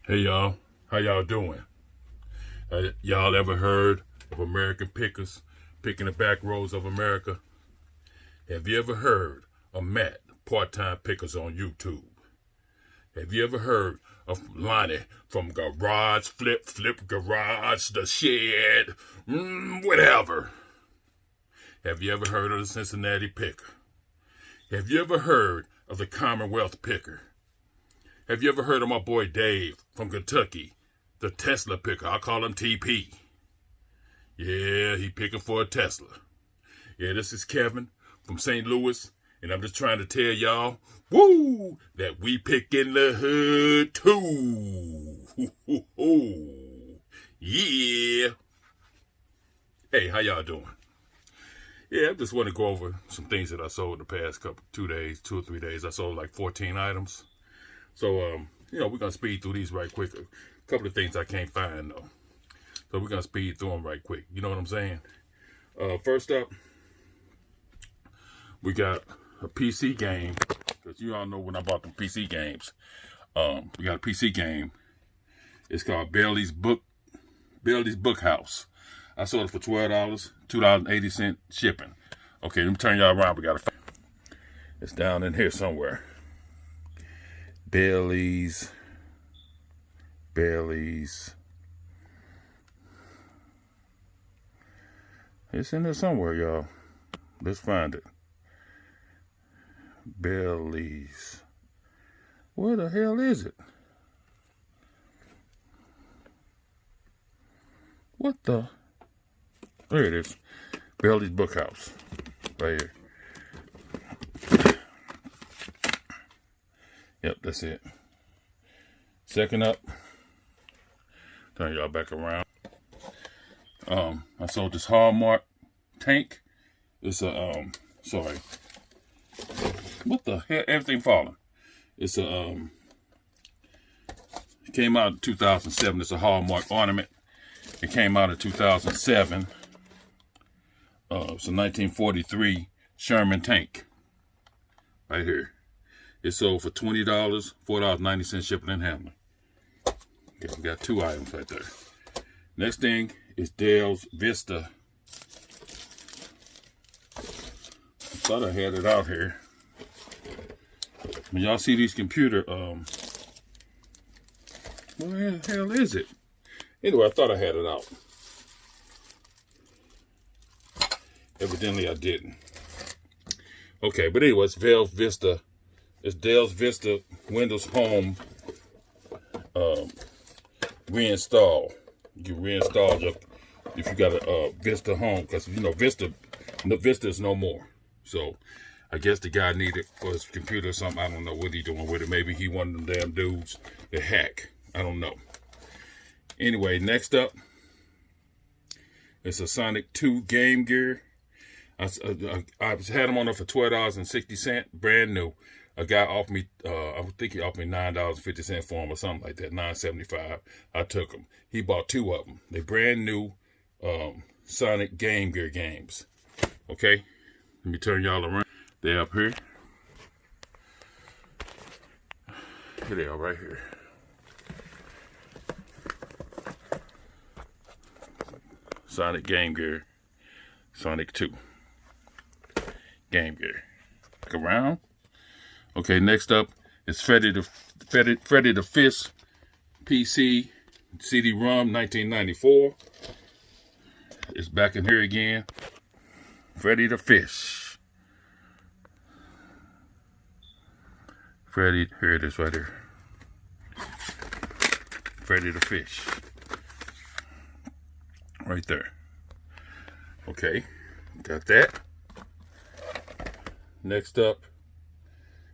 Hey y'all, how y'all doing? Y'all ever heard of American pickers picking the back roads of America? Have you ever heard of Matt, part-time pickers on YouTube? Have you ever heard of Lonnie from Garage Flip Garage, the shed, whatever? Have you ever heard of the Cincinnati picker? Have you ever heard of the Commonwealth picker? Have you ever heard of my boy Dave from Kentucky, the Tesla picker? I call him TP. Yeah, he picking for a Tesla. Yeah, this is Kevin from St. Louis, and I'm just trying to tell y'all, woo, that we pick in the hood too. Yeah. Hey, how y'all doing? Yeah, I just want to go over some things that I sold the past 2 or 3 days. I sold like 14 items. So, we're going to speed through these right quick. A couple of things I can't find, though. So, we're going to speed through them right quick. You know what I'm saying? First up, we got a PC game. Because you all know when I bought them PC games. We got a PC game. It's called Bailey's Bookhouse. I sold it for $12, $2.80 shipping. Okay, let me turn y'all around. It's down in here somewhere. Bailey's. It's in there somewhere, y'all. Let's find it. Bailey's. Where the hell is it? What the? There it is. Bailey's Bookhouse. Right here. Yep, that's it. Second up, turn y'all back around. I sold this Hallmark tank. It's a sorry. What the hell? Everything falling. It's a it came out in 2007. It's a Hallmark ornament. It came out in 2007. It's a 1943 Sherman tank. Right here. It sold for $20, $4.90 shipping and handling. Okay, we got 2 items right there. Next thing is Dell's Vista. I thought I had it out here. When y'all see these computer, where the hell is it? Anyway, I thought I had it out. Evidently I didn't. Okay, but anyway, it's Dell's Vista. It's Dell's Vista Windows Home reinstall. You can reinstall if you got a Vista Home, because Vista is no more. So I guess the guy needed it for his computer or something. I don't know what he's doing with it. Maybe he one of them damn dudes that hack. I don't know. Anyway, next up, it's a Sonic 2 Game Gear. I had them on there for $12.60, brand new. A guy offered me, I think he offered me $9.50 for them or something like that, $9.75. I took them. He bought 2 of them. They brand new Sonic Game Gear games. Okay, let me turn y'all around. They're up here. Here they are, right here. Sonic Game Gear, Sonic 2 Game Gear. Look around. Okay, next up is Freddy the Fish PC CD-ROM 1994. It's back in here again. Freddy the Fish. Freddy, here it is right here. Freddy the Fish. Right there. Okay, got that. Next up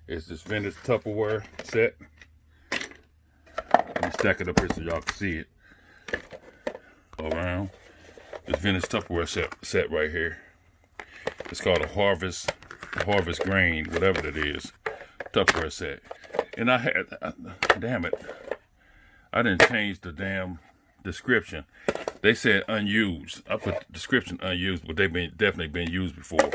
is this vintage Tupperware set. Let me stack it up here so y'all can see it. All around. This vintage Tupperware set right here. It's called a Harvest Grain, whatever it is. Tupperware set. And damn it, I didn't change the damn description. They said unused. I put the description unused, but they've definitely been used before.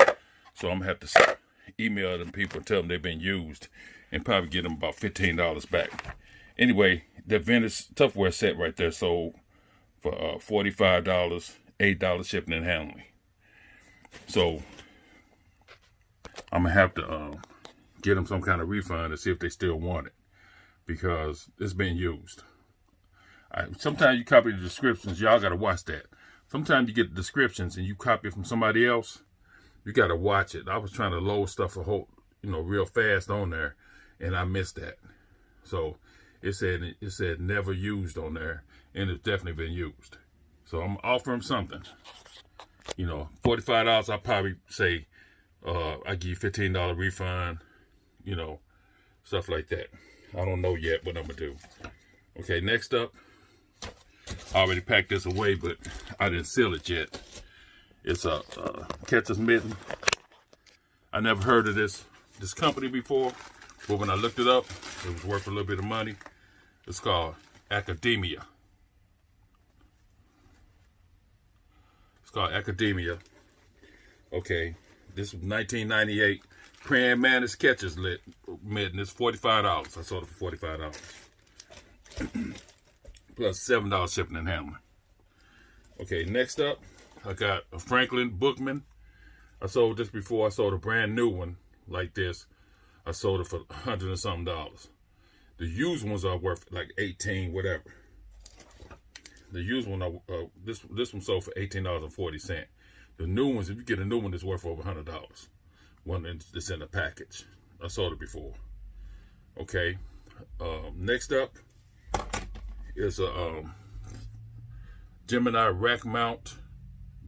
So I'm gonna have to email them people and tell them they've been used and probably get them about $15 back. Anyway, that vintage Tupperware set right there sold for $45, $8 shipping and handling. So I'm gonna have to get them some kind of refund to see if they still want it, because it's been used. Sometimes you copy the descriptions. Y'all gotta watch that. Sometimes you get the descriptions and you copy it from somebody else. You gotta watch it. I was trying to load stuff real fast on there, and I missed that. So it said never used on there, and it's definitely been used. So I'm offering something. $45. I'll probably say I give you $15 refund. Stuff like that. I don't know yet what I'm gonna do. Okay, next up, I already packed this away, but I didn't seal it yet. It's a catcher's mitten. I never heard of this company before, but when I looked it up, it was worth a little bit of money. It's called Academia. It's called Academia. Okay, this was 1998. Praying Mantis catcher's mitten. It's $45. I sold it for $45. Plus $7 shipping and handling. Okay, next up, I got a Franklin Bookman. I sold this before. I sold a brand new one like this. I sold it for $100 and something. The used ones are worth like $18, whatever. The used one, this one sold for $18.40. The new ones, if you get a new one, it's worth over $100. One that's in a package. I sold it before. Okay. Next up is a Gemini rack mount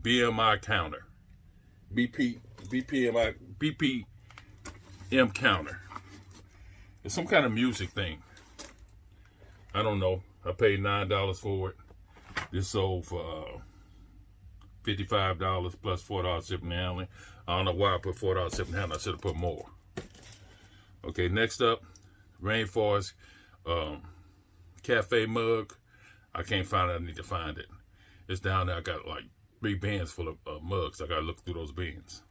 BMI counter. BPM counter. It's some kind of music thing. I don't know. I paid $9 for it. This sold for $55 plus $4 shipping and handling. I don't know why I put $4 shipping and handling. I should have put more. Okay, next up, Rainforest cafe mug. I can't find it. I need to find it. It's down there. I got like 3 bins full of mugs. I got to look through those bins.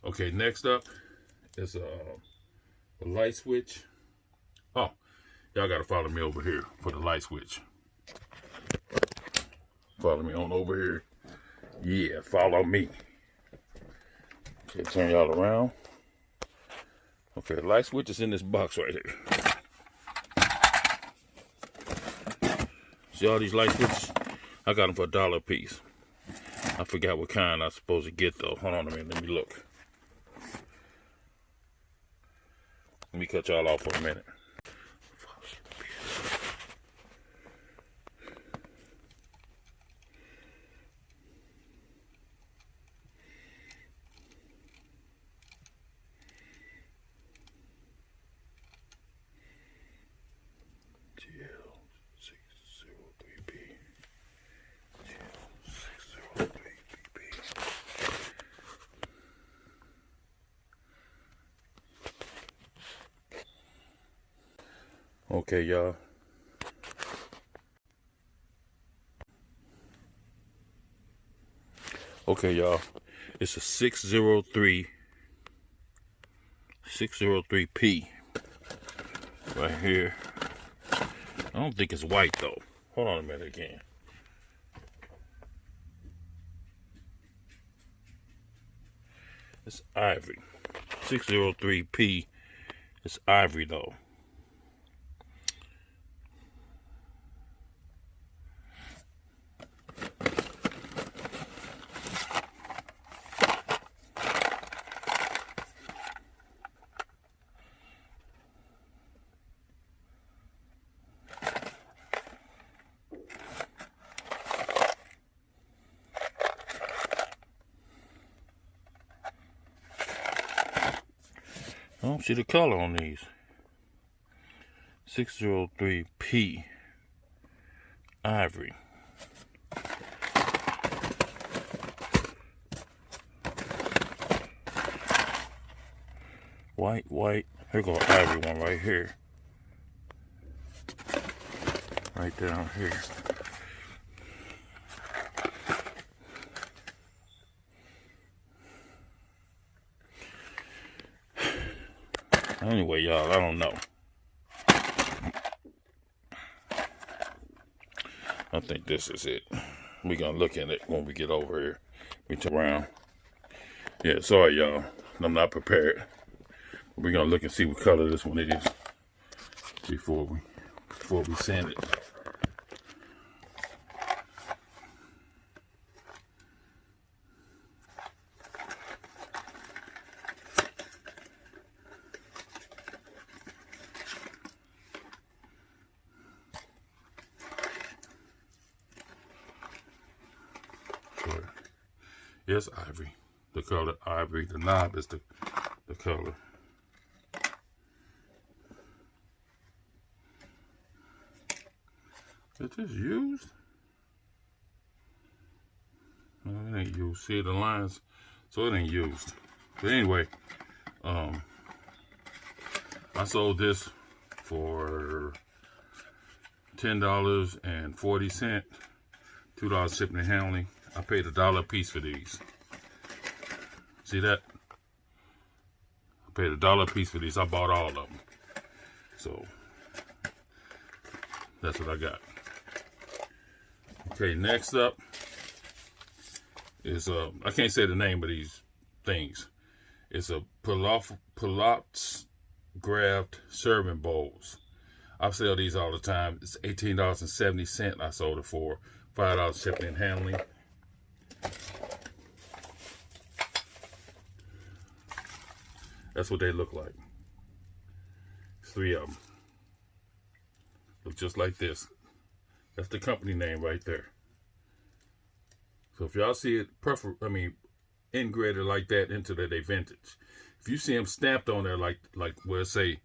Okay, next up is a light switch. Oh, y'all got to follow me over here for the light switch. Follow me on over here. Yeah, follow me. Okay, turn y'all around. Okay, the light switch is in this box right here. See all these light switches? I got them for $1 a piece. I forgot what kind I'm supposed to get though. Hold on a minute, let me look. Let me cut y'all off for a minute. Okay, y'all. Okay, y'all. It's a 603P right here. I don't think it's white though. Hold on a minute again. It's ivory. 603P. It's ivory though. I don't see the color on these. 603P ivory. White. Here go ivory one right here. Right down here. Anyway, y'all, I don't know. I think this is it. We're gonna look at it when we get over here. We turn around. Yeah, sorry y'all. I'm not prepared. We're gonna look and see what color this one is before we send it. Yes, ivory. The color ivory. The knob is the color. Is this used? No, it ain't used. See the lines? So it ain't used. But anyway, I sold this for $10.40, $2 shipping and handling. I paid $1 a piece for these. See that? I paid $1 a piece for these. I bought all of them. So that's what I got. Okay, next up is I can't say the name of these things. It's a Fundmentalz grabbed serving bowls. I sell these all the time. It's $18.70. I sold it for $5 shipping and handling. That's what they look like. It's 3 of them. Look just like this. That's the company name right there. So if y'all see it, engraved like that into that, they vintage. If you see them stamped on there like where it say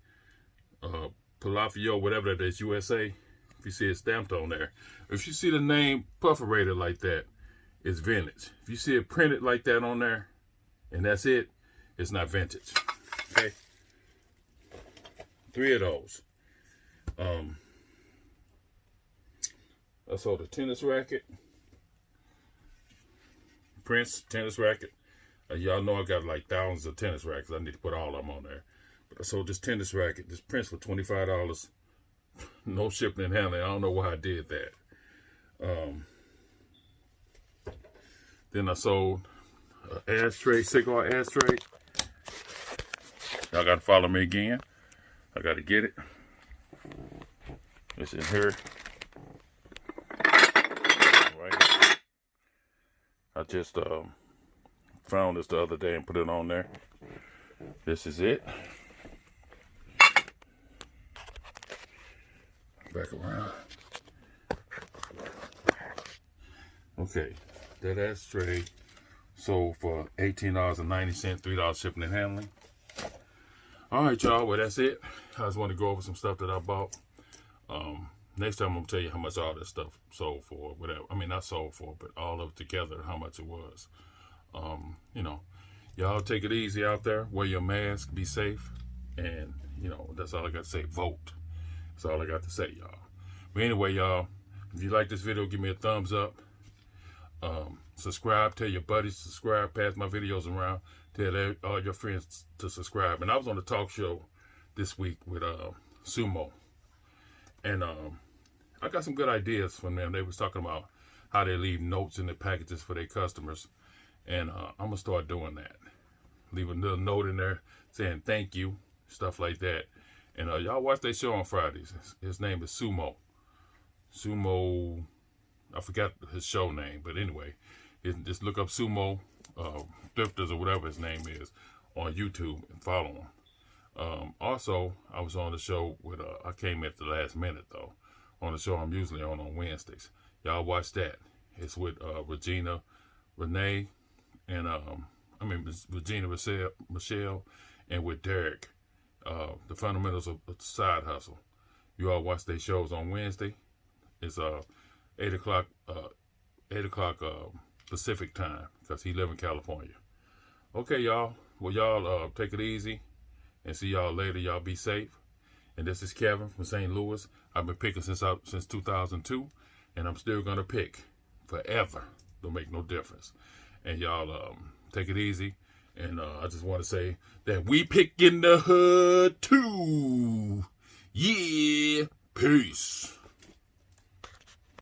Palafio, whatever that is, USA. If you see it stamped on there, if you see the name perforated like that, it's vintage. If you see it printed like that on there, and that's it, it's not vintage. Okay, 3 of those. I sold a tennis racket, Prince tennis racket. Y'all know I got like thousands of tennis rackets. I need to put all of them on there. But I sold this tennis racket, this Prince, for $25. No shipping and handling. I don't know why I did that. Then I sold an ashtray, cigar ashtray. Y'all got to follow me again. I got to get it. It's in here. Right here. I just found this the other day and put it on there. This is it. Back around. Okay, that ashtray sold for $18.90, $3 shipping and handling. All right, y'all. Well, that's it. I just want to go over some stuff that I bought. Next time I'm gonna tell you how much all this stuff sold for, whatever. I mean, not sold for, but all of it together, how much it was. You know, y'all take it easy out there. Wear your mask. Be safe. And you know, that's all I got to say. Vote. That's all I got to say, y'all. But anyway, y'all, if you like this video, give me a thumbs up. Subscribe. Tell your buddies to subscribe. Pass my videos around. Tell all your friends to subscribe. And I was on the talk show this week with Sumo. And I got some good ideas from them. They was talking about how they leave notes in the packages for their customers. And I'm going to start doing that. Leave a little note in there saying thank you, stuff like that. And y'all watch their show on Fridays. His name is Sumo. Sumo, I forgot his show name. But anyway, just look up Sumo Thrifters or whatever his name is on YouTube and follow him. Also, I was on the show with, I came at the last minute though, on the show I'm usually on Wednesdays. Y'all watch that. It's with Renee, and Regina Michelle, and with Derek, the fundamentals of side hustle. You all watch their shows on Wednesday. It's 8 o'clock Pacific time, because he live in California. Okay, y'all. Well, y'all take it easy, and see y'all later. Y'all be safe. And this is Kevin from St. Louis. I've been picking since 2002, and I'm still gonna pick forever. Don't make no difference. And y'all take it easy. And I just want to say that we pick in the hood too. Yeah. Peace.